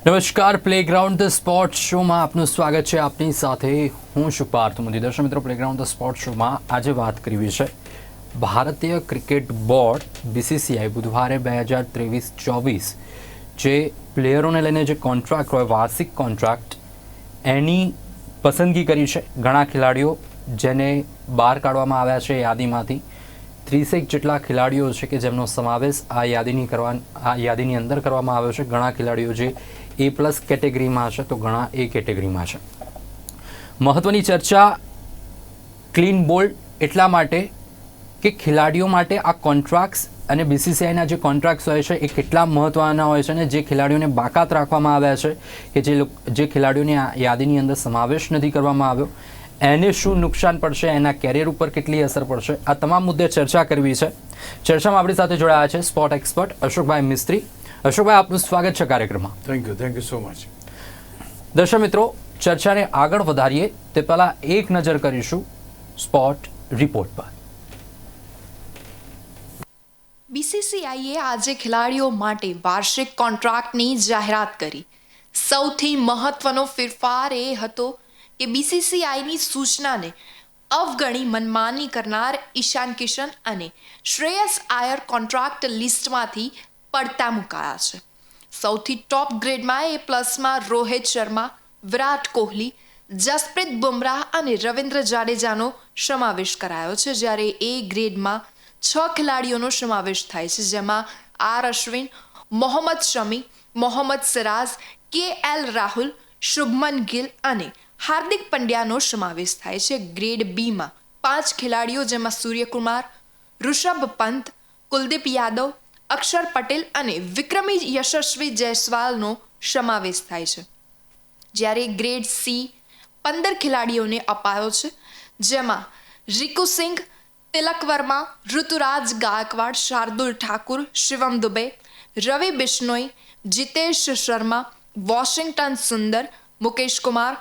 નમસ્કાર, playground the sport શોમાં આપનું સ્વાગત છે. આપની સાથે હું છું પાર્થ મોદી. દર્શક મિત્રો, પ્લેગ્રાઉન્ડ ધ સ્પોર્ટ શોમાં આજે વાત કરવી છે ભારતીય ક્રિકેટ બોર્ડ BCCI બુધવારે 2023-24 જે પ્લેયરોને લઈને જે કોન્ટ્રાક્ટ હોય, વાર્ષિક કોન્ટ્રાક્ટ, એની પસંદગી કરી છે. ઘણા ખેલાડીઓ જેને બહાર કાઢવામાં આવ્યા છે યાદીમાંથી 30 જેટલા ખેલાડીઓ છે કે જેમનો સમાવેશ આ યાદીની અંદર કરવામાં આવ્યો છે. ઘણા ખેલાડીઓ જે A+ કેટેગરીમાં છે તો ઘણા A કેટેગરીમાં છે. મહત્વની ચર્ચા ક્લીન બોલ્ડ એટલા માટે કે ખેલાડીઓ માટે આ કોન્ટ્રાક્ટ્સ અને BCCIના જે કોન્ટ્રાક્ટ્સ હોય છે એ કેટલા મહત્વના હોય છે અને જે ખેલાડીઓને બાકાત રાખવામાં આવ્યા છે કે જે ખેલાડીઓને આ યાદીની અંદર સમાવેશ નથી કરવામાં આવ્યો, એને શું નુકસાન પડશે, એના કેરિયર ઉપર કેટલી અસર પડશે, આ તમામ મુદ્દે ચર્ચા કરવી છે. ચર્ચામાં આપણી સાથે જોડાયા છે સ્પોર્ટ એક્સપર્ટ અશોકભાઈ મિસ્ત્રી. અશોકભાઈ, આપનું સ્વાગત છે કાર્યક્રમમાં. Thank you so much. દર્શક મિત્રો, ચર્ચાને આગળ વધારીએ તે પહેલાં એક નજર કરીશું સ્પોર્ટ રિપોર્ટ પર. BCCIએ આજે ખેલાડીઓ માટે વાર્ષિક કોન્ટ્રાક્ટની જાહેરાત કરી. સૌથી મહત્વનો ફેરફાર એ હતો કે BCCIની સૂચનાને અવગણી મનમાની કરનાર ઈશાન કિશન અને શ્રેયસ આયર કોન્ટ્રાક્ટ લિસ્ટમાંથી પડતા મુકાયા છે. સૌથી ટોપ ગ્રેડમાં A+માં રોહિત શર્મા, વિરાટ કોહલી, જસપ્રીત બુમરાહ અને રવિન્દ્ર જાડેજાનો સમાવેશ કરાયો છે, જ્યારે A ગ્રેડમાં 6 ખેલાડીઓનો સમાવેશ થાય છે, જેમાં R અશ્વિન, મોહમ્મદ શમી, મોહમ્મદ સિરાજ, KL રાહુલ, શુભમન ગિલ અને હાર્દિક પંડ્યાનો સમાવેશ થાય છે. ગ્રેડ Bમાં 5 ખેલાડીઓ જેમાં સૂર્યકુમાર, ઋષભ પંત, કુલદીપ યાદવ, અક્ષર પટેલ અને વિક્રમી યશસ્વી જયસ્વાલનો સમાવેશ થાય છે, જ્યારે ગ્રેડ C 15 ખેલાડીઓને અપાયો છે, જેમાં રિકુ સિંઘ, તિલક વર્મા, ઋતુરાજ ગાયકવાડ, શાર્દુલ ઠાકુર, શિવમ દુબે, રવિ બિશ્નોઈ, જીતેશ શર્મા, વોશિંગ્ટન સુંદર, મુકેશ કુમાર,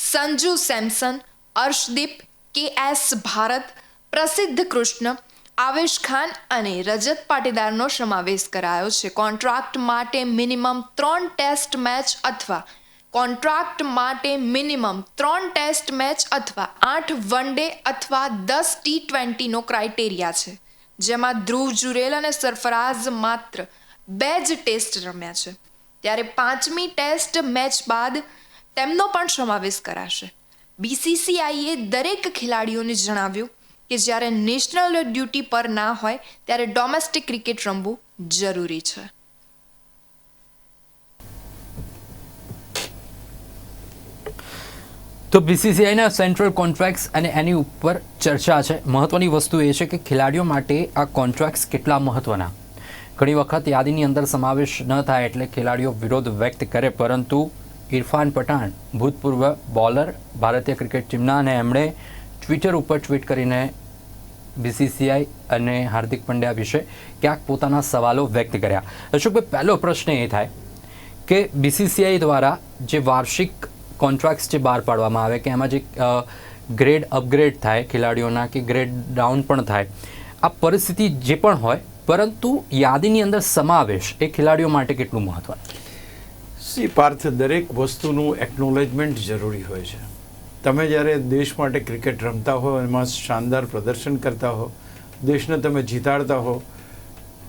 સંજુ સેમસન, અર્શદીપ, KS ભારત, પ્રસિદ્ધ કૃષ્ણ, આવેશ ખાન અને રજત પાટીદારનો સમાવેશ કરાયો છે. કોન્ટ્રાક્ટ માટે મિનિમમ 3 ટેસ્ટ મેચ અથવા 8 વન ડે અથવા 10 T20નો ક્રાઇટેરિયા છે, જેમાં ધ્રુવ જુરેલ અને સરફરાઝ માત્ર 2 જ ટેસ્ટ રમ્યા છે, ત્યારે 5મી ટેસ્ટ મેચ બાદ તેમનો પણ સમાવેશ કરાશે. BCCIએ દરેક ખેલાડીઓને જણાવ્યું કે જ્યારે નેશનલ ડ્યુટી પર ના હોય ત્યારે ડોમેસ્ટિક ક્રિકેટ રમવું જરૂરી છે. તો BCCIના સેન્ટ્રલ કોન્ટ્રાક્ટ્સ અને એની ઉપર ચર્ચા છે. મહત્વની વસ્તુ એ છે કે ખેલાડીઓ માટે આ કોન્ટ્રાક્ટ્સ કેટલા મહત્વના. ઘણી વખત યાદીની અંદર સમાવેશ ન થાય એટલે ખેલાડીઓ વિરોધ વ્યક્ત કરે, પરંતુ ઇરફાન પઠાણ, ભૂતપૂર્વ બોલર ભારતીય ક્રિકેટ ટીમના, અને એમણે ટ્વિટર ઉપર ટ્વીટ કરીને BCCI અને હાર્દિક પંડ્યા વિશે ક્યાંક પોતાના સવાલો વ્યક્ત કર્યા. અશોકભાઈ, પહેલો પ્રશ્ન એ થાય કે BCCI દ્વારા જે વાર્ષિક કોન્ટ્રાક્ટ્સ જે બહાર પાડવામાં આવે કે એમાં જે ગ્રેડ અપગ્રેડ થાય ખેલાડીઓના કે ગ્રેડ ડાઉન પણ થાય, આ પરિસ્થિતિ જે પણ હોય, પરંતુ યાદીની અંદર સમાવેશ એ ખેલાડીઓ માટે કેટલું મહત્વનું? પાર્થ, દરેક વસ્તુનું એકનોલેજમેન્ટ જરૂરી હોય છે. તમે જ્યારે દેશ માટે ક્રિકેટ રમતા હો, એમાં શાનદાર પ્રદર્શન કરતા હો, દેશને તમે જીતાડતા હો,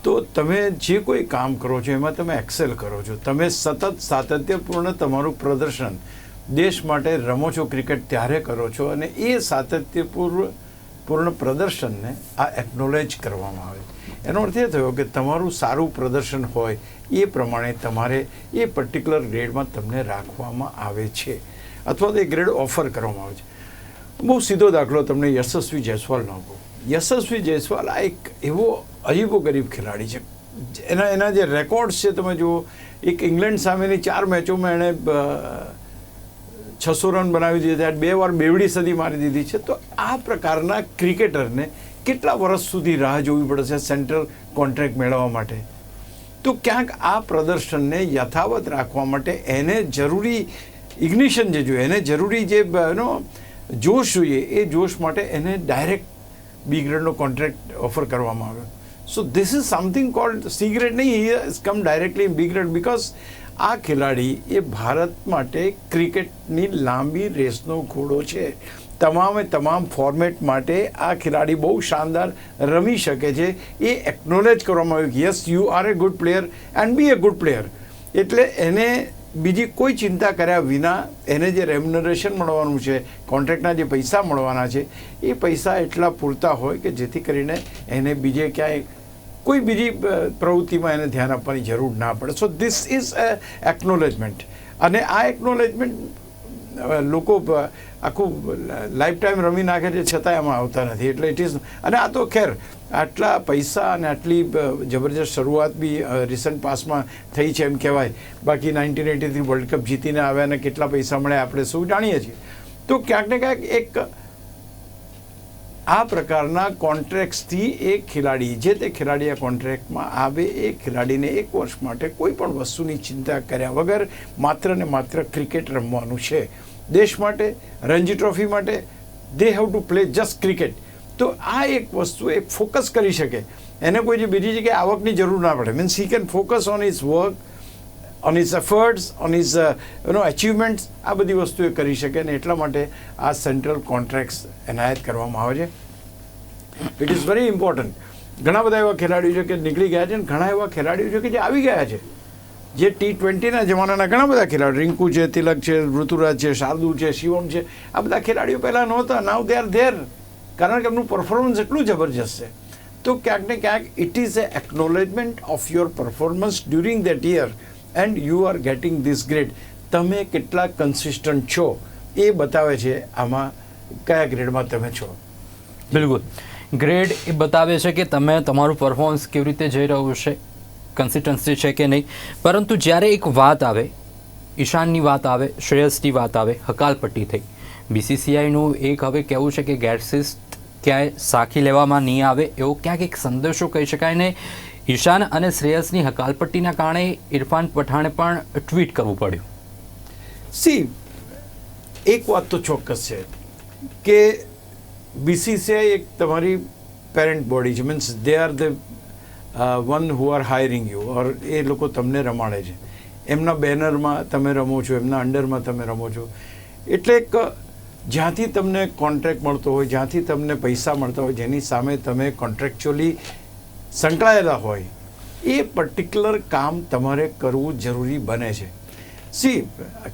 તો તમે જે કોઈ કામ કરો છો એમાં તમે એક્સેલ કરો છો. તમે સતત સાતત્યપૂર્ણ તમારું પ્રદર્શન દેશ માટે રમો છો ક્રિકેટ ત્યારે કરો છો, અને એ સાતત્યપૂર્ણ પ્રદર્શનને આ એકનોલેજ કરવામાં આવે. એનો અર્થ એ થયો કે તમારું સારું પ્રદર્શન હોય એ પ્રમાણે તમારે એ પર્ટિક્યુલર ગ્રેડમાં તમને રાખવામાં આવે છે અથવા તો એ ગ્રેડ ઓફર કરવામાં આવે છે. બહુ સીધો દાખલો તમને યશસ્વી જયસ્વાલનો આપો. યશસ્વી જયસ્વાલ આ એક એવો અજીબો ગરીબ ખેલાડી છે. એના જે રેકોર્ડ્સ છે તમે જુઓ, એક ઇંગ્લેન્ડ સામેની 4 મેચોમાં એણે 600 રન બનાવી દીધા, 2 વાર બેવડી સદી મારી દીધી છે. તો આ પ્રકારના ક્રિકેટરને કેટલા વર્ષ સુધી રાહ જોવી પડે છે સેન્ટ્રલ કોન્ટ્રાક્ટ મેળવવા માટે? તો ક્યાંક આ પ્રદર્શનને યથાવત રાખવા માટે એને જરૂરી ઇગ્નિશન જે જોઈએ, એને જરૂરી જે જોશ જોઈએ, એ જોશ માટે એને ડાયરેક્ટ B ગ્રેડનો કોન્ટ્રાક્ટ ઓફર કરવામાં આવ્યો. So this is something called C grade નહીં, he has come directly in B grade, because આ ખેલાડી એ ભારત માટે ક્રિકેટની લાંબી રેસનો ઘોડો છે. તમામ ફોર્મેટ માટે આ ખેલાડી બહુ શાનદાર રમી શકે છે. એ એક્નોલેજ કરવામાં આવ્યું કે yes you are a good player and be a good player. એટલે એને બીજી કોઈ ચિંતા કર્યા વિના એને જે રેમ્યુનરેશન મળવાનું છે, કોન્ટ્રાક્ટના જે પૈસા મળવાના છે, એ પૈસા એટલા પૂરતા હોય કે જેથી કરીને એને બીજે ક્યાંય કોઈ બીજી પ્રવૃત્તિમાં એને ધ્યાન આપવાની જરૂર ના પડે. સો ધીસ ઇઝ એકનોલેજમેન્ટ. અને આ એકનોલેજમેન્ટ લોકો આખું લાઈફ ટાઈમ રમી નાખે છે છતાંય આમાં આવતા નથી. એટલે ઇટ ઇઝ, અને આ તો ખેર આટલા પૈસા અને આટલી જબરજસ્ત શરૂઆત બી રિસન્ટ પાસમાં થઈ છે એમ કહેવાય. બાકી 1983 વર્લ્ડ કપ જીતીને આવ્યા અને કેટલા પૈસા મળ્યા આપણે સૌ જાણીએ છીએ. તો ક્યાંક ને ક્યાંક એક આ પ્રકારના કોન્ટ્રાક્ટ્સથી એક ખેલાડી, જે તે ખેલાડી આ કોન્ટ્રાક્ટમાં આવે, એ ખેલાડીને એક વર્ષ માટે કોઈ પણ વસ્તુની ચિંતા કર્યા વગર માત્ર ને માત્ર ક્રિકેટ રમવાનું છે. દેશ માટે, રણજી ટ્રોફી માટે, they have to play just cricket. તો આ એક વસ્તુ એ ફોકસ કરી શકે. એને કોઈ જે બીજી જગ્યાએ આવકની જરૂર ના પડે. Means he can focus on his work, on his efforts, on his achievements. આ બધી વસ્તુ એ કરી શકે. અને એટલા માટે આ સેન્ટ્રલ કોન્ટ્રાક્ટ્સ એનાયત કરવામાં આવે છે. It is very important. ઘણા બધા એવા ખેલાડીઓ છે કે નીકળી ગયા છે, અને ઘણા એવા ખેલાડીઓ છે કે જે આવી ગયા છે, જે T20ના જમાનાના ઘણા બધા ખેલાડીઓ, રિંકુ છે, તિલક છે, ઋતુરાજ છે, શાર્દુલ છે, શિવમ છે, આ બધા ખેલાડીઓ પહેલાં નહોતા. નાઉ દે આર ધેર, કારણ કે એમનું પરફોર્મન્સ એટલું જબરજસ્ત છે. તો ક્યાંક ને ક્યાંક it is A acknowledgement of your performance during that year and you are getting this grade. તમે કેટલા કન્સિસ્ટન્ટ છો એ બતાવે છે આમાં કયા ગ્રેડમાં તમે છો. બિલકુલ, ગ્રેડ એ બતાવે છે કે તમે તમારું પરફોર્મન્સ કેવી રીતે જઈ રહ્યું છે, કન્સિસ્ટન્સી છે કે નહીં. પરંતુ જ્યારે એક વાત આવે, ઈશાનની વાત આવે, શ્રેયસની વાત આવે, હકાલપટ્ટી થઈ, BCCIનું એક હવે કહેવું છે કે ગેરશિસ્ત ક્યાંય સાખી લેવામાં નહીં આવે, એવો ક્યાંક એક સંદેશો કહી શકાય. ને ઈશાન અને શ્રેયસની હકાલપટ્ટીના કારણે ઇરફાન પઠાણે પણ ટ્વીટ કરવું પડ્યું. સી, એક વાત તો ચોક્કસ છે કે BCCI એક તમારી પેરેન્ટ બોડી છે. Means they are the one who are hiring you, or એ લોકો તમને રમાડે છે. એમના બેનરમાં તમે રમો છો, એમના અંડરમાં તમે રમો છો. એટલે એક જ્યાંથી તમને કોન્ટ્રાક્ટ મળતો હોય, જ્યાંથી તમને પૈસા મળતા હોય, જેની સામે તમે કોન્ટ્રાક્ચ્યુઅલી સંકળાયેલા હોય, એ પર્ટિક્યુલર કામ તમારે કરવું જરૂરી બને છે. સી,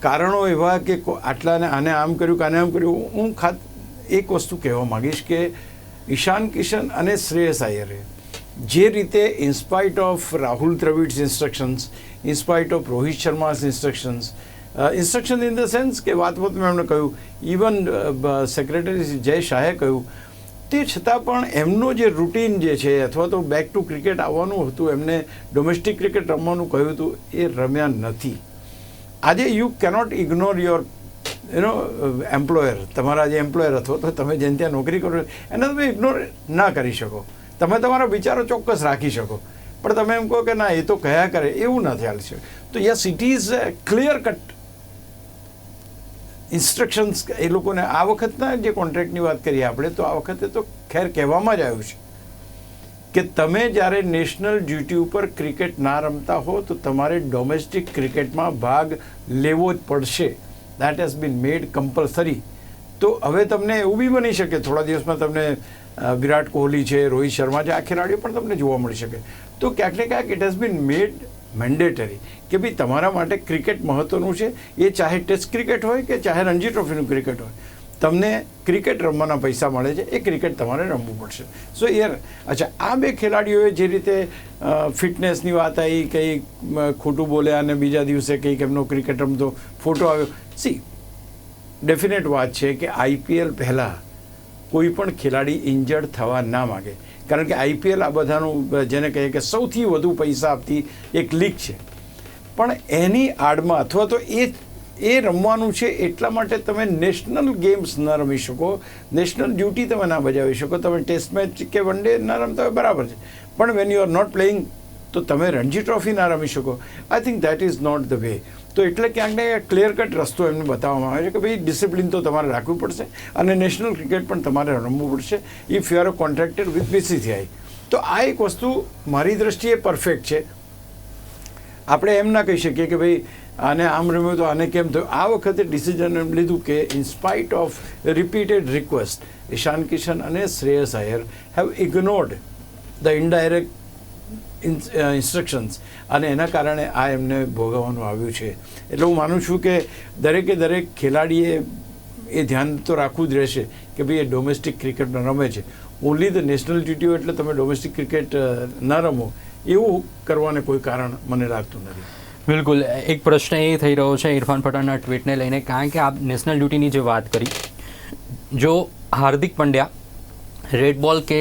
કારણો એવા કે આટલાને આને આમ કર્યું કે આને આમ કર્યું. હું એક વસ્તુ કહેવા માગીશ કે ઈશાન કિશન અને શ્રેયસ અય્યરે જે રીતે in spite of Rahul Dravid's instructions, in spite of Rohit Sharma's instructions in the sense કે વાતમાં એમણે કહ્યું, ઇવન સેક્રેટરી જય શાહે કહ્યું, તે છતાં પણ એમનો જે રૂટીન જે છે, અથવા તો બેક ટુ ક્રિકેટ આવવાનું હતું, એમને ડોમેસ્ટિક ક્રિકેટ રમવાનું કહ્યું હતું, એ રમ્યા નથી. આજે you cannot ignore your employer. તમારા જે એમ્પ્લોયર હતો, તો તમે જેને ત્યાં નોકરી કરો એને તમે ઇગ્નોર ના કરી શકો. તમે તમારા વિચારો ચોક્કસ રાખી શકો, પણ તમે એમ કહો કે ના એ તો કયા કરે, એવું ના ચાલી શકે. તો yes, it is clear cut instructions એ લોકોને. આ વખતના જે કોન્ટ્રાક્ટની વાત કરીએ આપણે, તો આ વખતે તો ખેર કહેવામાં જ આવ્યું છે કે તમે જ્યારે નેશનલ ડ્યુટી ઉપર ક્રિકેટ ના રમતા હો, તો તમારે ડોમેસ્ટિક ક્રિકેટમાં ભાગ લેવો જ પડશે. That has been made compulsory. તો હવે તમને એવું બી બની શકે થોડા દિવસમાં તમને વિરાટ કોહલી છે, રોહિત શર્મા છે, આ ખેલાડીઓ પણ તમને જોવા મળી શકે. તો ક્યાંક ને ક્યાંક it has been made mandatory કે ભાઈ તમારા માટે ક્રિકેટ મહત્ત્વનું છે. એ ચાહે ટેસ્ટ ક્રિકેટ હોય કે ચાહે રણજી ટ્રોફીનું ક્રિકેટ હોય, તમને ક્રિકેટ રમવાના પૈસા મળે છે, એ ક્રિકેટ તમારે રમવું પડશે. સો યાર, અચ્છા, આ બે ખેલાડીઓએ જે રીતે ફિટનેસની વાત આવી, કંઈ ખોટું બોલ્યા અને બીજા દિવસે કંઈક એમનો ક્રિકેટ રમતો ફોટો આવ્યો. સી, ડેફિનેટ વાત છે કે IPL પહેલાં કોઈ પણ ખેલાડી ઇન્જર્ડ થવા ના માગે, કારણ કે IPL આ બધાનું જેને કહીએ કે સૌથી વધુ પૈસા આપતી એક લીગ છે. પણ એની આડમાં અથવા તો એ રમવાનું છે એટલા માટે તમે નેશનલ ગેમ્સ ન રમી શકો, નેશનલ ડ્યુટી તમે ના બજાવી શકો. તમે ટેસ્ટ મેચ કે વન ડે ના રમતા હોય બરાબર છે, પણ when you are not playing તો તમે રણજી ટ્રોફી ના રમી શકો. I think that is not the way. તો એટલે ક્યાંક ને ક્લિયર કટ રસ્તો એમને બતાવવામાં આવે છે કે ભાઈ ડિસિપ્લિન તો તમારે રાખવું પડશે અને નેશનલ ક્રિકેટ પણ તમારે રમવું પડશે if you are a contracted with BCCI. તો આ એક વસ્તુ મારી દ્રષ્ટિએ પરફેક્ટ છે. આપણે એમ ના કહી શકીએ કે ભાઈ આને આમ રમ્યું તો આને કેમ થયું. આ વખતે ડિસિઝન એમ લીધું કે in spite of repeated request Ishan Kishan અને Shreyas Iyer have ignored the indirect instructions અને એના કારણે આ એમને ભોગવવાનું આવ્યું છે. એટલે હું માનું છું કે દરેક ખેલાડીએ એ ધ્યાન તો રાખવું જ રહેશે કે ભાઈ એ ડોમેસ્ટિક ક્રિકેટ રમે છે. ઓનલી ધ નેશનલ ડ્યુટીઓ એટલે તમે ડોમેસ્ટિક ક્રિકેટ ન રમો એવું કરવાને કોઈ કારણ મને લાગતું નથી. બિલકુલ. એક પ્રશ્ન એ થઈ રહ્યો છે ઇરફાન પઠાણના ટ્વીટને લઈને, કારણ કે આપ નેશનલ ડ્યુટીની જે વાત કરી, જો હાર્દિક પંડ્યા રેડ બોલ કે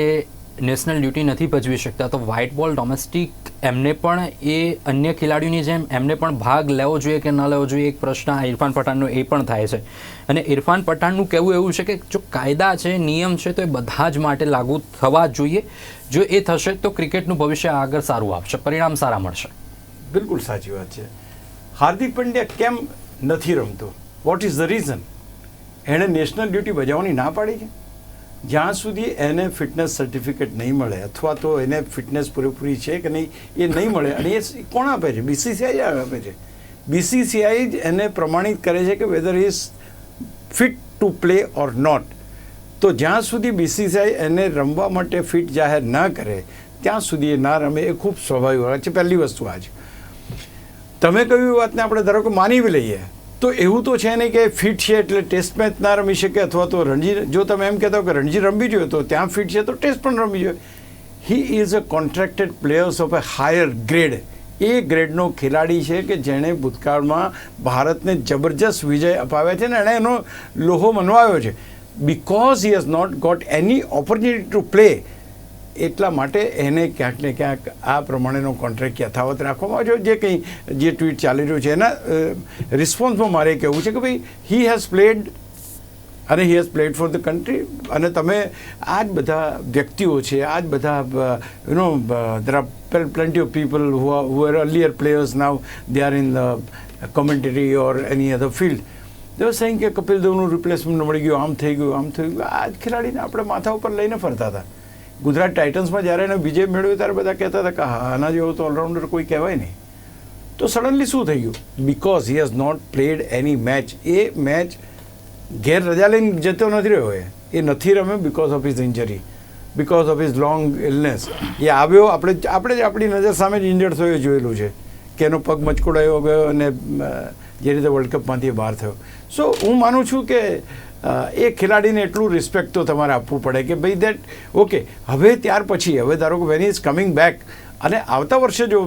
નેશનલ ડ્યુટી નથી ભજવી શકતા તો વ્હાઇટ બોલ ડોમેસ્ટિક એમને પણ એ અન્ય ખેલાડીઓની જેમ એમને પણ ભાગ લેવો જોઈએ કે ન લેવો જોઈએ, એક પ્રશ્ન આ ઇરફાન પઠાણનો એ પણ થાય છે. અને ઇરફાન પઠાણનું કહેવું એવું છે કે જો કાયદા છે, નિયમ છે તો એ બધા જ માટે લાગુ થવા જ જોઈએ. જો એ થશે તો ક્રિકેટનું ભવિષ્ય આગળ સારું આપશે, પરિણામ સારા મળશે. બિલકુલ સાચી વાત છે. હાર્દિક પંડ્યા કેમ નથી રમતો? What is the reason? એણે નેશનલ ડ્યુટી બજાવવાની ના પાડી છે. જ્યાં સુધી એને ફિટનેસ સર્ટિફિકેટ નહીં મળે અથવા તો એને ફિટનેસ પૂરેપૂરી છે કે નહીં એ નહીં મળે, અને એ કોણ આપે છે? BCCI આપે છે. BCCI જ એને પ્રમાણિત કરે છે કે weather is fit to play or not. તો જ્યાં સુધી BCCI એને રમવા માટે ફિટ જાહેર ના કરે ત્યાં સુધી એ ના રમે, એ ખૂબ સ્વાભાવિક વાત છે. પહેલી વસ્તુ આ છે. તમે કહ્યું વાતને આપણે ધારો કે માની બી લઈએ તો એવું તો છે નહીં કે ફિટ છે એટલે ટેસ્ટ મેચ ના રમી શકે, અથવા તો રણજી, જો તમે એમ કહેતા હો કે રણજી રમવી જોઈએ તો ત્યાં ફિટ છે તો ટેસ્ટ પણ રમવી જોઈએ. He is a contracted players of a higher grade. A ગ્રેડનો ખેલાડી છે કે જેણે ભૂતકાળમાં ભારતને જબરજસ્ત વિજય અપાવ્યા છે ને એણે એનો લોહો મનવાયો છે. Because he has not got any opportunity to play, એટલા માટે એને ક્યાંક ને ક્યાંક આ પ્રમાણેનો કોન્ટ્રાક્ટ યથાવત રાખવામાં આવ્યો. જે ટ્વીટ ચાલી રહ્યું છે એના રિસ્પોન્સમાં મારે કહેવું છે કે ભાઈ હી હેઝ પ્લેડ અને he has played for the country. અને તમે આ જ બધા વ્યક્તિઓ છે, આ જ બધા there are plenty of people who were earlier players, now they are in the commentary or any other field. They were saying કે કપિલ દેવનું રિપ્લેસમેન્ટ મળી ગયું, આમ થઈ ગયું, આમ થઈ ગયું. આ જ ખેલાડીને આપણે માથા ઉપર લઈને ફરતા હતા. ગુજરાત ટાઇટન્સમાં જ્યારે એને વિજય મેળવ્યો ત્યારે બધા કહેતા હતા કે આના જેવો તો ઓલરાઉન્ડર કોઈ કહેવાય નહીં. તો સડનલી શું થઈ ગયું? Because he has not played any match. એ મેચ ઘેર રજા લઈને જતો નથી રહ્યો. એ નથી રમ્યો because of his injury, because of his long illness. એ આવ્યો, આપણે જ આપણી નજર સામે જ ઇન્જર્ડ થયો જોયેલું છે કે એનો પગ મચકોડાયો ગયો અને જે રીતે વર્લ્ડ કપમાંથી બહાર થયો. સો હું માનું છું કે એ ખેલાડીને એટલું રિસ્પેક્ટ તો તમારે આપવું પડે કે ભાઈ દેટ ઓકે, હવે ત્યાર પછી હવે ધારો કે વેન ઇઝ કમિંગ બેક અને આવતા વર્ષે જો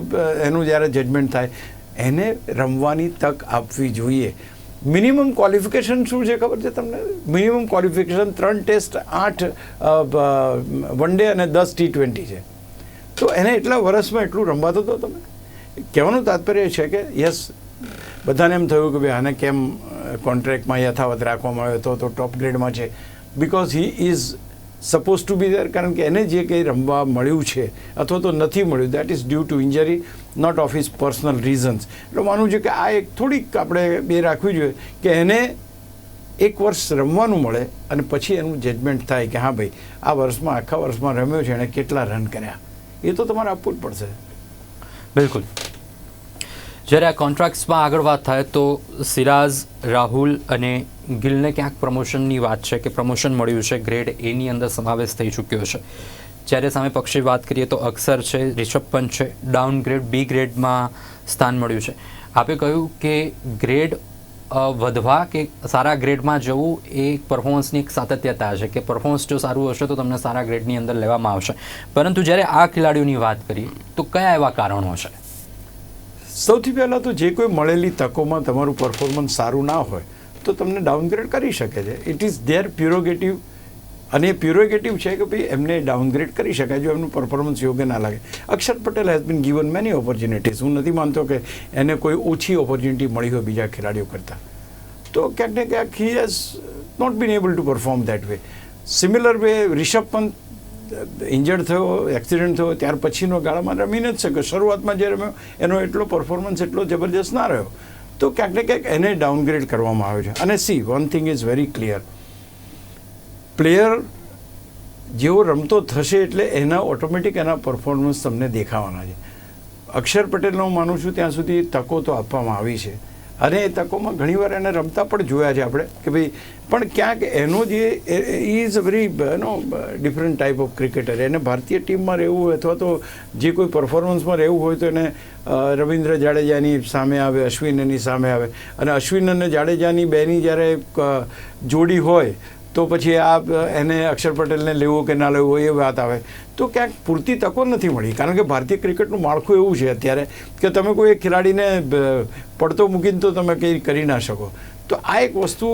એનું જ્યારે જજમેન્ટ થાય એને રમવાની તક આપવી જોઈએ. મિનિમમ ક્વોલિફિકેશન શું છે ખબર છે તમને? Minimum qualification 3 test, 8 one day અને 10 T20 છે. તો એને એટલા વર્ષમાં એટલું રમવાતો હતો. તમે કહેવાનું તાત્પર્ય છે કે યસ, બધાને એમ થયું કે ભાઈ આને કેમ કોન્ટ્રાક્ટમાં યથાવત રાખવામાં આવ્યો તો ટોપ ગ્રેડમાં છે. Because he is suppose to be there. કારણ કે એને જે કંઈ રમવા મળ્યું છે અથવા તો નથી મળ્યું, that is due to injury, not of his personal reasons. એટલે માનવું છે કે આ એક થોડીક આપણે એ રાખવી જોઈએ કે એને એક વર્ષ રમવાનું મળે અને પછી એનું જજમેન્ટ થાય કે હા ભાઈ આ વર્ષમાં, આખા વર્ષમાં રમ્યો છે, એણે કેટલા રન કર્યા, એ તો તમારે આપવું જ પડશે. બિલકુલ. જ્યારે આ કોન્ટ્રાક્ટ્સમાં આગળ વાત થાય તો સિરાજ, રાહુલ અને ગિલને ક્યાંક પ્રમોશનની વાત છે કે પ્રમોશન મળ્યું છે, ગ્રેડ એની અંદર સમાવેશ થઈ ચૂક્યો છે. જ્યારે સામે પક્ષે વાત કરીએ તો અક્ષર છે, રિષભ પંત છે, ડાઉનગ્રેડ બી ગ્રેડમાં સ્થાન મળ્યું છે. આપે કહ્યું કે ગ્રેડ વધવા કે સારા ગ્રેડમાં જવું એ પરફોર્મન્સની એક સાતત્યતા છે કે પરફોર્મન્સ જો સારું હશે તો તમને સારા ગ્રેડની અંદર લેવામાં આવશે. પરંતુ જ્યારે આ ખેલાડીઓની વાત કરીએ તો કયા એવા કારણો છે? સૌથી પહેલાં તો જે કોઈ મળેલી તકોમાં તમારું પરફોર્મન્સ સારું ના હોય તો તમને ડાઉનગ્રેડ કરી શકે છે. ઇટ ઇઝ ધેર પ્યુરોગેટિવ, અને એ પ્યુરોગેટિવ છે કે ભાઈ એમને ડાઉનગ્રેડ કરી શકાય જો એમનું પરફોર્મન્સ યોગ્ય ના લાગે. Akshar Patel has been given many opportunities. હું નથી માનતો કે એને કોઈ ઓછી ઓપોર્ચ્યુનિટી મળી હોય બીજા ખેલાડીઓ કરતાં. તો ક્યાંક ને ક્યાંક he has not been able to perform that way. Similar way Rishabh Pant injured થયો, એક્સિડન્ટ થયો, ત્યાર પછીનો ગાળામાં રમી નથી શક્યો. શરૂઆતમાં જે રમ્યો એનો એટલો પરફોર્મન્સ એટલો જબરજસ્ત ના રહ્યો. તો ક્યાંક ને ક્યાંક એને ડાઉનગ્રેડ કરવામાં આવ્યો છે. અને C, one thing is very clear, player જેવો રમતો થશે એટલે એના ઓટોમેટિક એના પરફોર્મન્સ તમને દેખાવાના છે. અક્ષર પટેલનો હું માનું છું ત્યાં સુધી તકો તો આપવામાં આવી છે અને એ તકોમાં ઘણીવાર એને રમતા પણ જોયા છે આપણે કે ભાઈ પણ ક્યાંક એનો જે is a very different type of cricketer. એને ભારતીય ટીમમાં રહેવું હોય અથવા તો જે કોઈ પરફોર્મન્સમાં રહેવું હોય તો એને રવિન્દ્ર જાડેજાની સામે આવે, અશ્વિન એની સામે આવે અને અશ્વિન અને જાડેજાની બેની જ્યારે જોડી હોય તો પછી એને અક્ષર પટેલને લેવો કે ના લેવો એ વાત આવે તો ક્યાંક પૂરતી તકો નથી મળી. કારણ કે ભારતીય ક્રિકેટનું માળખું એવું છે અત્યારે કે તમે કોઈ એક ખેલાડીને પડતો મૂકીને તો તમે કંઈ કરી ના શકો. તો આ એક વસ્તુ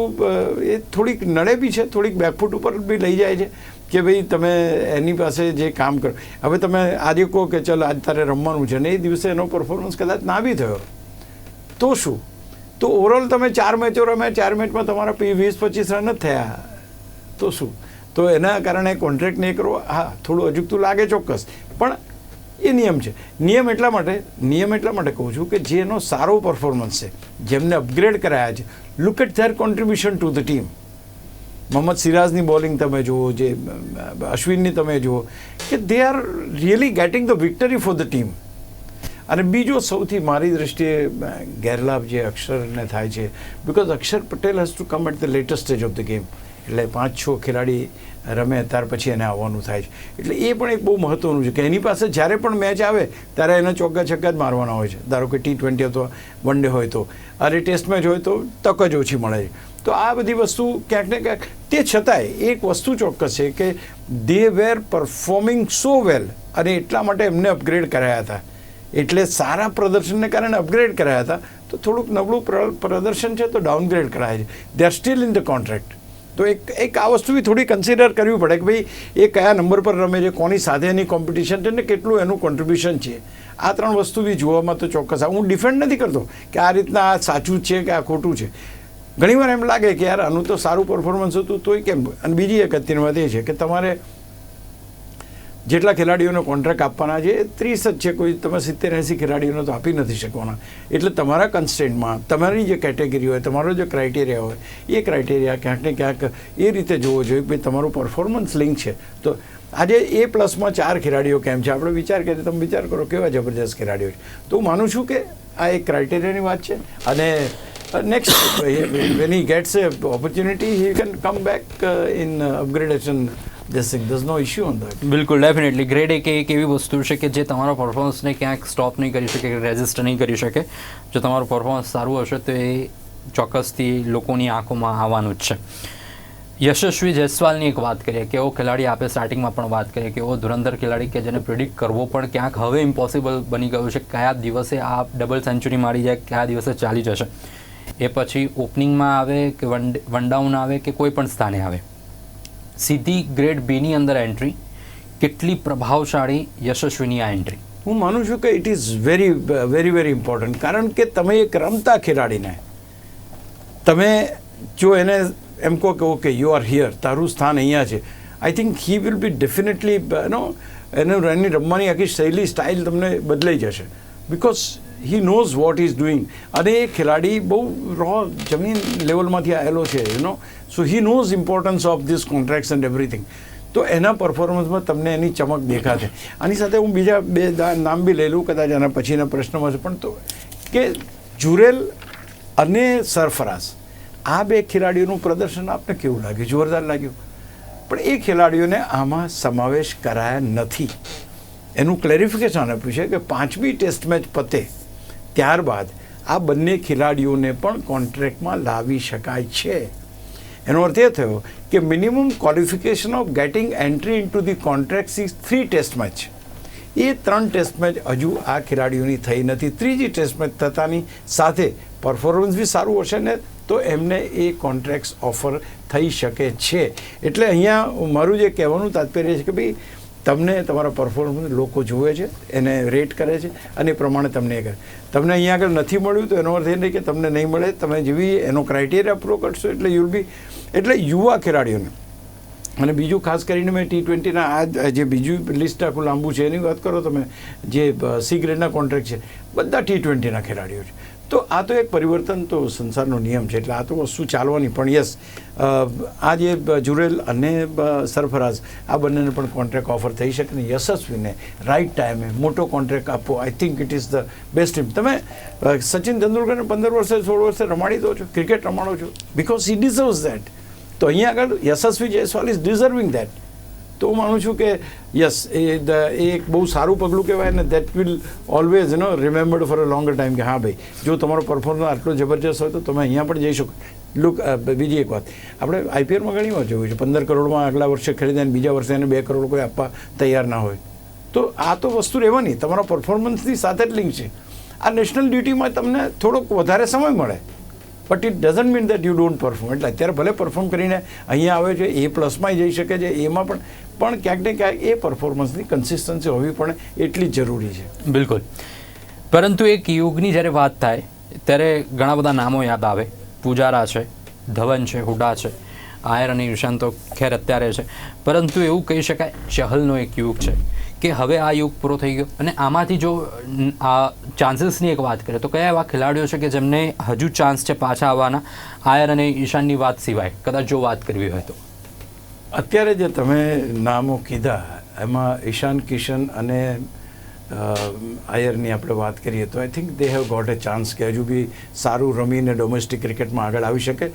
એ થોડીક નડે બી છે, થોડીક બેકફૂટ ઉપર બી લઈ જાય છે કે ભાઈ તમે એની પાસે જે કામ કરો. હવે તમે આજે કહો કે ચાલ આજ તારે રમવાનું છે ને એ દિવસે એનો પરફોર્મન્સ કદાચ ના બી થયો તો શું? તો ઓવરઓલ તમે 4 મેચો રમ્યા, 4 મેચમાં તમારા 20-25 રન જ થયા તો શું? તો એના કારણે કોન્ટ્રાક્ટ નહીં કરવો, હા થોડું અજુગતું લાગે ચોક્કસ, પણ એ નિયમ છે. નિયમ એટલા માટે કહું છું કે જેનો સારો પરફોર્મન્સ છે, જેમને અપગ્રેડ કરાયા છે, look at their contribution to the team. Mohammed સિરાજની બોલિંગ તમે જુઓ, જે અશ્વિનની તમે જુઓ કે they are really getting the victory for the team. અને બીજો સૌથી મારી દૃષ્ટિએ ગેરલાભ જે અક્ષરને થાય છે, because Akshar Patel has to come at the latest stage of the game. એટલે 5-6 ખેલાડી રમે ત્યાર પછી એને આવવાનું થાય છે. એટલે એ પણ એક બહુ મહત્ત્વનું છે કે એની પાસે જ્યારે પણ મેચ આવે ત્યારે એને ચોગ્ગા છગ્ગા જ મારવાના હોય છે. ધારો કે T20 અથવા વન ડે હોય તો, અરે ટેસ્ટ મેચ હોય તો તક જ ઓછી મળે છે. તો આ બધી વસ્તુ ક્યાંક ને ક્યાંક, તે છતાંય એક વસ્તુ ચોક્કસ છે કે દે વેર પરફોર્મિંગ સો વેલ અને એટલા માટે એમને અપગ્રેડ કરાયા હતા. એટલે સારા પ્રદર્શનને કારણે અપગ્રેડ કરાયા હતા. તો થોડુંક નબળું પ્રદર્શન છે તો ડાઉનગ્રેડ કરાય છે. They are still in the contract. તો એક આ વસ્તુ બી થોડી કન્સિડર કરવી પડે કે ભાઈ એ કયા નંબર પર રમે છે, કોની સાથે એની કોમ્પિટિશન છે ને કેટલું એનું કોન્ટ્રીબ્યુશન છે. આ 3 વસ્તુ બી જોવામાં તો ચોક્કસ. હું ડિફેન્ડ નથી કરતો કે આ રીતના આ સાચું જ છે કે આ ખોટું છે. ઘણીવાર એમ લાગે કે યાર આનું તો સારું પરફોર્મન્સ હતું તોય કેમ. અને બીજી એક અત્યારની વાત એ છે કે તમારે જેટલા ખેલાડીઓને કોન્ટ્રાક્ટ આપવાના છે એ 30 જ છે, કોઈ તમે 70-80 ખેલાડીઓને તો આપી નથી શકવાના. એટલે તમારા કન્સ્ટેન્ટમાં તમારી જે કેટેગરી હોય, તમારો જે ક્રાઇટેરિયા હોય, એ ક્રાઇટેરિયા ક્યાંક ને ક્યાંક એ રીતે જોવો જોઈએ કે તમારું પરફોર્મન્સ લિંક છે. તો આજે A+માં 4 ખેલાડીઓ કેમ છે, આપણે વિચાર કરીએ, તમે વિચાર કરો કેવા જબરજસ્ત ખેલાડીઓ છે. તો હું માનું છું કે આ એક ક્રાઇટેરિયાની વાત છે. અને next when he gets a opportunity he can come back in upgradation. There's no issue on that. બિલકુલ, ડેફિનેટલી. ગ્રેડ એક એવી વસ્તુ છે કે જે તમારા પરફોર્મન્સને ક્યાંક સ્ટોપ નહીં કરી શકે, રેઝિસ્ટ નહીં કરી શકે. જો તમારું પરફોર્મન્સ સારું હશે તો એ ચોક્કસથી લોકોની આંખોમાં આવવાનું જ છે. યશસ્વી જયસ્વાલની એક વાત કરીએ કે એવો ખેલાડી, આપણે સ્ટાર્ટિંગમાં પણ વાત કરીએ કે એવો ધુરંધર ખેલાડી કે જેને પ્રિડિક્ટ કરવો પણ ક્યાંક હવે ઇમ્પોસિબલ બની ગયું છે. કયા દિવસે આ ડબલ સેન્ચુરી મારી જાય, કયા દિવસે ચાલી જશે. એ પછી ઓપનિંગમાં આવે કે વન ડાઉન આવે કે કોઈ પણ સ્થાને આવે, સીધી ગ્રેડ બીની અંદર એન્ટ્રી, કેટલી પ્રભાવશાળી યશસ્વીની આ એન્ટ્રી. હું માનું છું કે it is very very very important. કારણ કે તમે એક રમતા ખેલાડીને તમે જો એને એમ કહો કે ઓકે યુ આર હિયર, તારું સ્થાન અહીંયા છે, I think he will be definitely એની રમવાની આખી શૈલી, સ્ટાઇલ તમને બદલાઈ જશે. Because he knows what is doing. અને એ ખેલાડી બહુ જમીન લેવલમાંથી આવેલો છે, so he knows importance of this contracts and everything. તો એના પરફોર્મન્સમાં તમને એની ચમક દેખાશે. આની સાથે હું બીજા 2 નામ બી લઈ લઉં કદાચ આના પછીના પ્રશ્નમાં છે, પણ તો કે જુરેલ અને સરફરાઝ, આ 2 ખેલાડીઓનું પ્રદર્શન આપને કેવું લાગ્યું? જોરદાર લાગ્યું. પણ એ ખેલાડીઓને આમાં સમાવેશ કરાયા નથી. એનું ક્લેરિફિકેશન આપ્યું છે કે 5મી ટેસ્ટ મેચ પતે ત્યારબાદ આ બંને ખેલાડીઓને પણ કોન્ટ્રાક્ટમાં લાવી શકાય છે. એનો અર્થ એ થયો કે minimum qualification of getting entry into the contract is 3 test match. એ 3 ટેસ્ટ મેચ હજુ આ ખેલાડીઓની થઈ નથી. 3જી ટેસ્ટ મેચ થતાની સાથે પરફોર્મન્સ બી સારું હશે ને તો એમને એ કોન્ટ્રાક્ટ્સ ઓફર થઈ શકે છે. એટલે અહીંયા મારું જે કહેવાનું તાત્પર્ય છે કે ભાઈ તમને તમારા પરફોર્મન્સ લોકો જુએ છે, એને રેટ કરે છે અને એ પ્રમાણે તમને એ કરે. તમને અહીંયા આગળ નથી મળ્યું તો એનો અર્થ એ નહીં કે તમને નહીં મળે. તમે જેવી એનો ક્રાઇટેરિયા પૂરો કરશો એટલે યુલ બી. એટલે યુવા ખેલાડીઓને, અને બીજું ખાસ કરીને મેં T20ના આ જે બીજું લિસ્ટ આખું લાંબુ છે એની વાત કરો તમે, જે C ગ્રેડના કોન્ટ્રાક્ટ છે બધા T20ના ખેલાડીઓ છે. તો આ તો એક પરિવર્તન તો સંસારનો નિયમ છે, એટલે આ તો વસ્તુ ચાલવાની. પણ યસ, આ જે જુરેલ અને સરફરાઝ આ બંનેને પણ કોન્ટ્રાક્ટ ઓફર થઈ શકે ને યશસ્વીને રાઇટ ટાઈમે મોટો કોન્ટ્રાક્ટ આપવો, આઈ think it is the best team. તમે સચિન તેંડુલકરને 15 વર્ષે 16 વર્ષે રમાડી દો છો, ક્રિકેટ રમાડો છો, બિકોઝ હી ડિઝર્વ્સ દેટ. તો અહીંયા આગળ યશસ્વી જયસ્વાલ ઇઝ ડિઝર્વિંગ દેટ. તો હું માનું છું કે યસ, એ એક બહુ સારું પગલું કહેવાય ને that will always રિમેમ્બર્ડ for a longer time કે હા ભાઈ, જો તમારો પરફોર્મન્સ આટલો જબરજસ્ત હોય તો તમે અહીંયા પણ જઈ શકો. લુક, બીજી એક વાત, આપણે આઈપીએલમાં ઘણી વાર જોયું છે 15 કરોડમાં આગલા વર્ષે ખરીદે અને બીજા વર્ષે એને 2 કરોડ કોઈ આપવા તૈયાર ના હોય. તો આ તો વસ્તુ રહેવાની, તમારા પરફોર્મન્સની સાથે જ લિંક છે. આ નેશનલ ડ્યુટીમાં તમને થોડોક વધારે સમય મળે, but it doesn't mean that you don't perform. એટલે અત્યારે ભલે પરફોર્મ કરીને અહીંયા આવે છે, એ પ્લસમાં જઈ શકે છે, એમાં પણ ક્યાંક ને ક્યાંક એ પરફોર્મન્સની કન્સિસ્ટન્સી હોવી પણ એટલી જ જરૂરી છે. બિલકુલ. પરંતુ એક યુગની જ્યારે વાત થાય ત્યારે ઘણા બધા નામો યાદ આવે. પુજારા છે, ધવન છે, હુડા છે, આયર અને ઈશાન તો ખેર અત્યારે છે, પરંતુ એવું કહી શકાય ચહલનો એક યુગ છે કે હવે આ યુગ પૂરો થઈ ગયો. અને આમાંથી જો આ ચાન્સીસની એક વાત કરીએ તો કયા એવા ખેલાડીઓ છે કે જેમને હજુ ચાન્સ છે પાછા આવવાના, આયર અને ઈશાનની વાત સિવાય કદાચ જો વાત કરવી હોય તો? અત્યારે જે તમે નામો કીધા એમાં ઈશાન કિશન અને આયરની આપણે વાત કરીએ તો I think they have got a chance કે હજુ બી સારું રમીને ડોમેસ્ટિક ક્રિકેટમાં આગળ આવી શકે.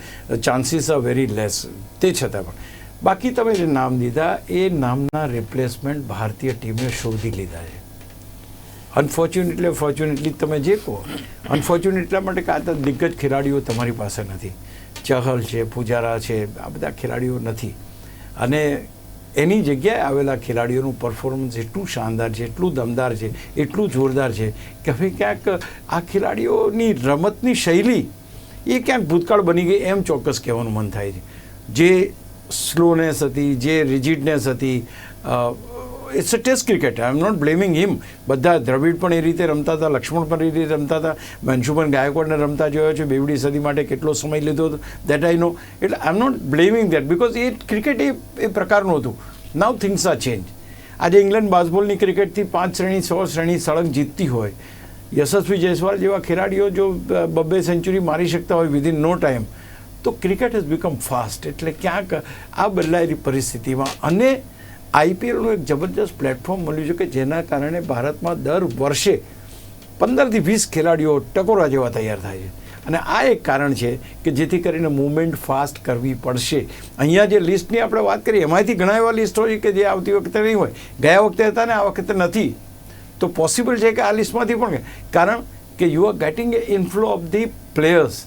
Chances are very less. તે છતાં પણ બાકી તમે જે નામ દીધા એ નામના રિપ્લેસમેન્ટ ભારતીય ટીમે શોધી લીધા છે. ફોર્ચ્યુનેટલી તમે જે કહો, અનફોર્ચ્યુનેટ એટલા માટે કે આ તો દિગ્ગજ ખેલાડીઓ તમારી પાસે નથી. ચહલ છે, પુજારા છે, આ બધા ખેલાડીઓ નથી. અને એની જગ્યાએ આવેલા ખેલાડીઓનું પરફોર્મન્સ એટલું શાનદાર છે, એટલું દમદાર છે, એટલું જોરદાર છે કે હવે ક્યાંક આ ખેલાડીઓની રમતની શૈલી એ ક્યાંક ભૂતકાળ બની ગઈ એમ ચોક્કસ કહેવાનું મન થાય છે. જે સ્લોનેસ હતી, જે રિજિડનેસ હતી, it's a test cricket. I am not blaming him. બધા દ્રવિડ પણ એ રીતે રમતા હતા, લક્ષ્મણ પણ એ રીતે રમતા હતા, મંશુપન ગાયકવાડને રમતા જોયો છે, બેવડી સદી માટે કેટલો સમય લીધો હતો, દેટ આઈ નો. એટલે I am not blaming that, because એ ક્રિકેટ એ પ્રકારનું હતું. Now things are change. આજે ઇંગ્લેન્ડ બાસ્બોલની ક્રિકેટથી 5 શ્રેણી 6 શ્રેણી સળંગ જીતતી હોય, યશસ્વી જયસ્વાલ જેવા ખેલાડીઓ જો 2 સેન્ચુરી મારી શકતા હોય વિધિન નો ટાઈમ, તો ક્રિકેટ હેઝ બીકમ ફાસ્ટ. એટલે ક્યાંક આ બદલાયેલી પરિસ્થિતિમાં અને આઈપીએલનું એક જબરદસ્ત પ્લેટફોર્મ મળ્યું છે કે જેના કારણે ભારતમાં દર વર્ષે 15 થી 20 ખેલાડીઓ ટકોરા જેવા તૈયાર થાય છે. અને આ એક કારણ છે કે જેથી કરીને મૂવમેન્ટ ફાસ્ટ કરવી પડશે. અહીંયા જે લિસ્ટની આપણે વાત કરીએ એમાંથી ઘણા એવા લિસ્ટ હોય કે જે આવતી વખતે નહીં હોય, ગયા વખતે હતા ને આ વખતે નથી. તો પોસિબલ છે કે આ લિસ્ટમાંથી પણ, કારણ કે you are getting A inflow of the players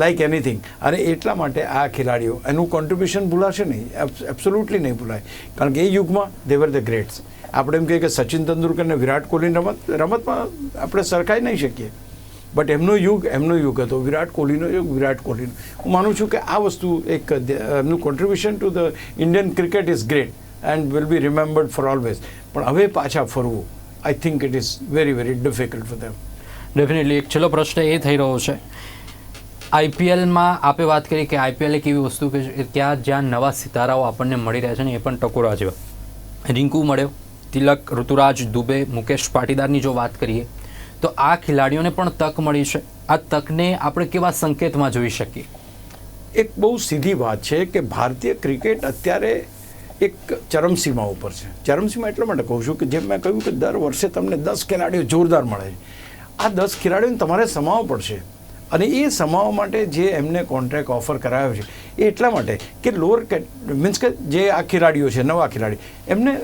like anything. અને એટલા માટે આ ખેલાડીઓ એનું કોન્ટ્રીબ્યુશન ભૂલાશે નહીં, એબ્સોલ્યુટલી નહીં ભૂલાય. કારણ કે એ યુગમાં દે વર ધ ગ્રેટ્સ. આપણે એમ કહીએ કે સચિન તેંડુલકર અને વિરાટ કોહલીની રમતમાં આપણે સરખાઈ નહીં શકીએ, બટ એમનો યુગ હતો, વિરાટ કોહલીનો યુગ વિરાટ કોહલીનો. હું માનું છું કે આ વસ્તુ એક એમનું contribution to the Indian cricket is great and will be remembered for always. પણ હવે પાછા ફરવું, I think it is very very difficult for them. Definitely. એક છેલ્લો પ્રશ્ન એ થઈ રહ્યો છે, આઈપીએલમાં આપે વાત કરી કે આઈપીએલ એક એવી વસ્તુ કે ત્યાં જ્યાં નવા સિતારાઓ આપણને મળી રહ્યા છે ને એ પણ ટકોરા જેવા. રિંકુ મળ્યો, તિલક, ઋતુરાજ દુબે, મુકેશ પાટીદારની જો વાત કરીએ તો આ ખેલાડીઓને પણ તક મળી છે. આ તકને આપણે કેવા સંકેતમાં જોઈ શકીએ? એક બહુ સીધી વાત છે કે ભારતીય ક્રિકેટ અત્યારે એક ચરમસીમા ઉપર છે. ચરમસીમા એટલા માટે કહું છું કે જેમ મેં કહ્યું કે દર વર્ષે તમને 10 ખેલાડીઓ જોરદાર મળે છે. આ 10 ખેલાડીઓને તમારે સમાવવા પડશે. અને એ સમાવવા માટે જે એમને કોન્ટ્રાક્ટ ઓફર કરાયો છે એ એટલા માટે કે લોઅર મીન્સ કે જે આ ખેલાડીઓ છે, નવા ખેલાડી, એમને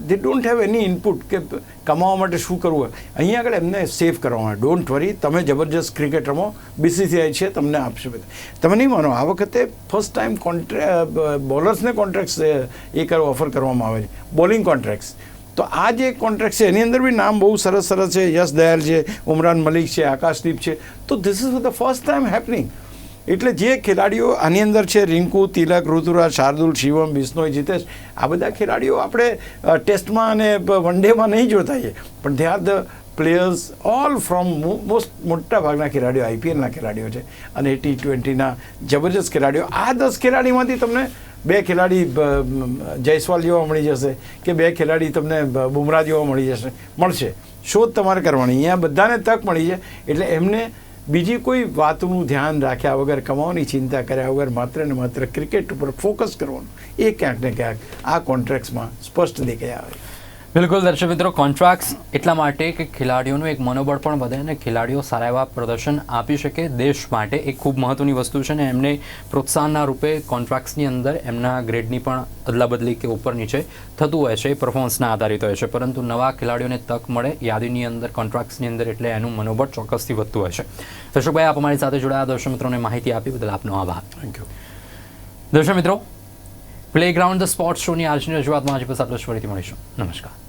દે ડોન્ટ હેવ એની ઇનપુટ કે કમાવા માટે શું કરવું હોય. અહીંયા આગળ એમને સેફ કરવામાં આવે. ડોન્ટ વરી, તમે જબરજસ્ત ક્રિકેટ રમો, બીસીસીઆઈ છે તમને આપશે. તમે નહીં માનો, આ વખતે ફર્સ્ટ ટાઈમ બોલર્સને કોન્ટ્રાક્ટ્સ ઓફર કરવામાં આવે છે, બોલિંગ કોન્ટ્રાક્ટ્સ. તો આ જે કોન્ટ્રાક્ટ છે એની અંદર બી નામ બહુ સરસ છે. યશ દયાલ છે, ઉમરાન મલિક છે, આકાશદીપ છે. તો this is the first time happening. એટલે જે ખેલાડીઓ આની અંદર છે, રિંકુ, તિલક, ઋતુરાજ, શાર્દુલ, શિવમ, બિશ્નોઈ, જીતેશ, આ બધા ખેલાડીઓ આપણે ટેસ્ટમાં અને વન ડેમાં નહીં જોતા હોઈએ, પણ દે are the players all from મોટા ભાગના ખેલાડીઓ આઈપીએલના ખેલાડીઓ છે અને T20ના જબરજસ્ત ખેલાડીઓ. આ 10 ખેલાડીમાંથી તમને 2 ખેલાડી જયસ્વાલ જેવા મળી જશે કે 2 ખેલાડી તમને બુમરાહ જેવા મળશે. શોધ તમારે કરવાની. અહીંયા બધાને તક મળી છે એટલે એમને બીજી કોઈ વાતનું ધ્યાન રાખ્યા વગર, કમાવાની ચિંતા કર્યા વગર માત્ર ને માત્ર ક્રિકેટ ઉપર ફોકસ કરવાનું, એ ક્યાંક ને ક્યાંક આ કોન્ટ્રાક્ટ્સમાં સ્પષ્ટ દેખાઈ આવે. બિલકુલ દર્શક મિત્રો, કોન્ટ્રાક્ટ્સ એટલા માટે કે ખેલાડીઓનું એક મનોબળ પણ વધે અને ખેલાડીઓ સારા એવા પ્રદર્શન આપી શકે. દેશ માટે એક ખૂબ મહત્ત્વની વસ્તુ છે ને એમને પ્રોત્સાહનના રૂપે કોન્ટ્રાક્ટ્સની અંદર એમના ગ્રેડની પણ અદલાબદલી કે ઉપર નીચે થતું હોય છે, એ પરફોર્મન્સના આધારિત હોય છે. પરંતુ નવા ખેલાડીઓને તક મળે યાદીની અંદર, કોન્ટ્રાક્ટ્સની અંદર, એટલે એનું મનોબળ ચોક્કસથી વધતું હોય છે. દર્શકભાઈ, આપ અમારી સાથે જોડાયા, દર્શક મિત્રોને માહિતી આપી બદલ આપનો આભાર. Thank you. દર્શક મિત્રો, પ્લેગ્રાઉન્ડ ધ સ્પોર્ટ્સ શોની આજની રજૂઆતમાં આજે બસ આટલું જ. ફરીથી મળીશું. નમસ્કાર.